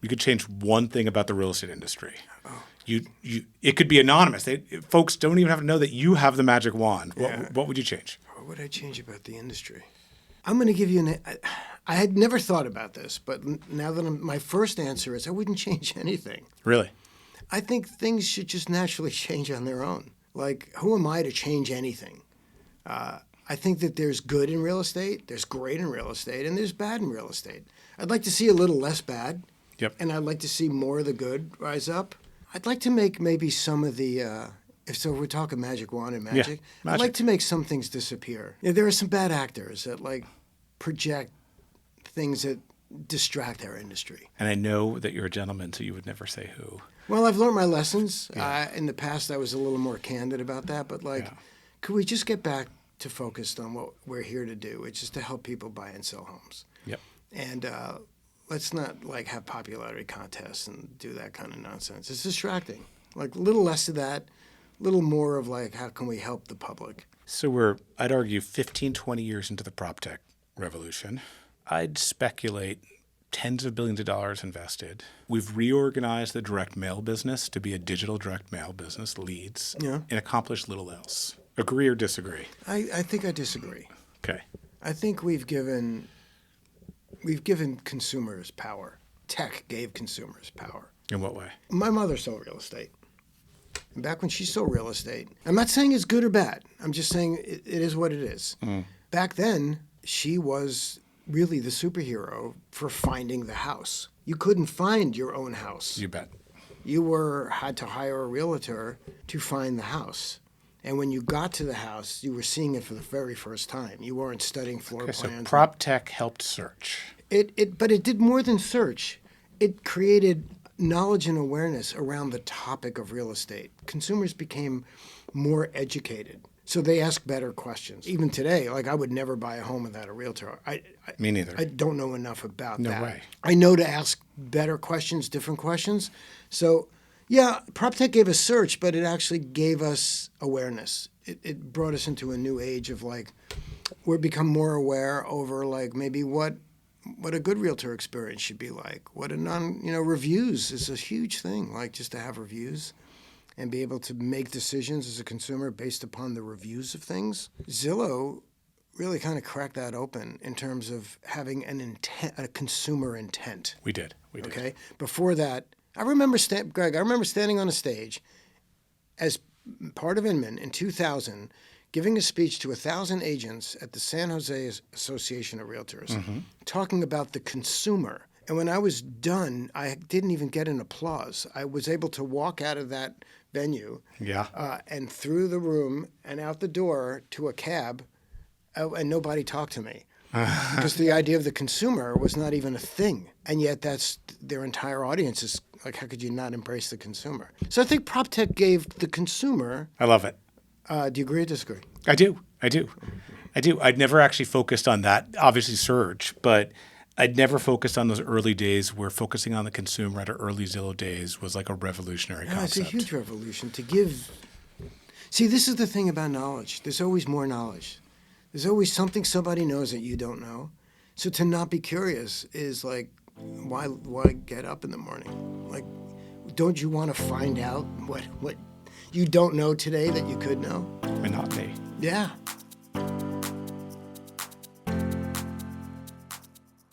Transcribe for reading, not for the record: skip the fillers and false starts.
You could change one thing about the real estate industry. It could be anonymous. Folks don't even have to know that you have the magic wand. What would you change? What would I change about the industry? I'm going to give you I had never thought about this, but now that my first answer is I wouldn't change anything. Really? I think things should just naturally change on their own. Like, who am I to change anything? I think that there's good in real estate, there's great in real estate, and there's bad in real estate. I'd like to see a little less bad, and I'd like to see more of the good rise up. I'd like to make maybe some of the, if we're talking magic wand and magic, I'd like to make some things disappear. There are some bad actors that project things that distract our industry. And I know that you're a gentleman, so you would never say who. Well, I've learned my lessons. In the past, I was a little more candid about that. But could we just get back to focused on what we're here to do, which is to help people buy and sell homes? Yep. And let's not have popularity contests and do that kind of nonsense. It's distracting. A little less of that, a little more of how can we help the public? So we're, I'd argue, 15, 20 years into the prop tech revolution. I'd speculate tens of billions of dollars invested. We've reorganized the direct mail business to be a digital direct mail business, leads, and accomplished little else. Agree or disagree? I think I disagree. Okay. I think we've given consumers power. Tech gave consumers power. In what way? My mother sold real estate. And back when she sold real estate, I'm not saying it's good or bad. I'm just saying it is what it is. Back then, she was really the superhero for finding the house. You couldn't find your own house. You bet. You had to hire a realtor to find the house. And when you got to the house, you were seeing it for the very first time. You weren't studying floor plans. So prop tech helped search. But it did more than search. It created knowledge and awareness around the topic of real estate. Consumers became more educated. So they ask better questions. Even today, I would never buy a home without a realtor. Me neither. I don't know enough about that. No way. I know to ask better questions, different questions. So, yeah, PropTech gave us search, but it actually gave us awareness. It brought us into a new age of we're become more aware over maybe what a good realtor experience should be like. What reviews is a huge thing. Just to have reviews and be able to make decisions as a consumer based upon the reviews of things. Zillow really kind of cracked that open in terms of having a consumer intent. We did. Okay? Before that, I remember standing on a stage as part of Inman in 2000, giving a speech to 1,000 agents at the San Jose Association of Realtors, talking about the consumer. And when I was done, I didn't even get an applause. I was able to walk out of that venue and through the room and out the door to a cab, and nobody talked to me. Because the idea of the consumer was not even a thing. And yet that's their entire audience is how could you not embrace the consumer? So I think PropTech gave the consumer... I love it. Do you agree or disagree? I do. I'd never actually focused on that, obviously surge, but I'd never focused on those early days where focusing on the consumer at our early Zillow days was a revolutionary concept. It's a huge revolution to give. See, this is the thing about knowledge. There's always more knowledge. There's always something somebody knows that you don't know. So to not be curious is why get up in the morning? Don't you want to find out what you don't know today that you could know? Monotony. Yeah.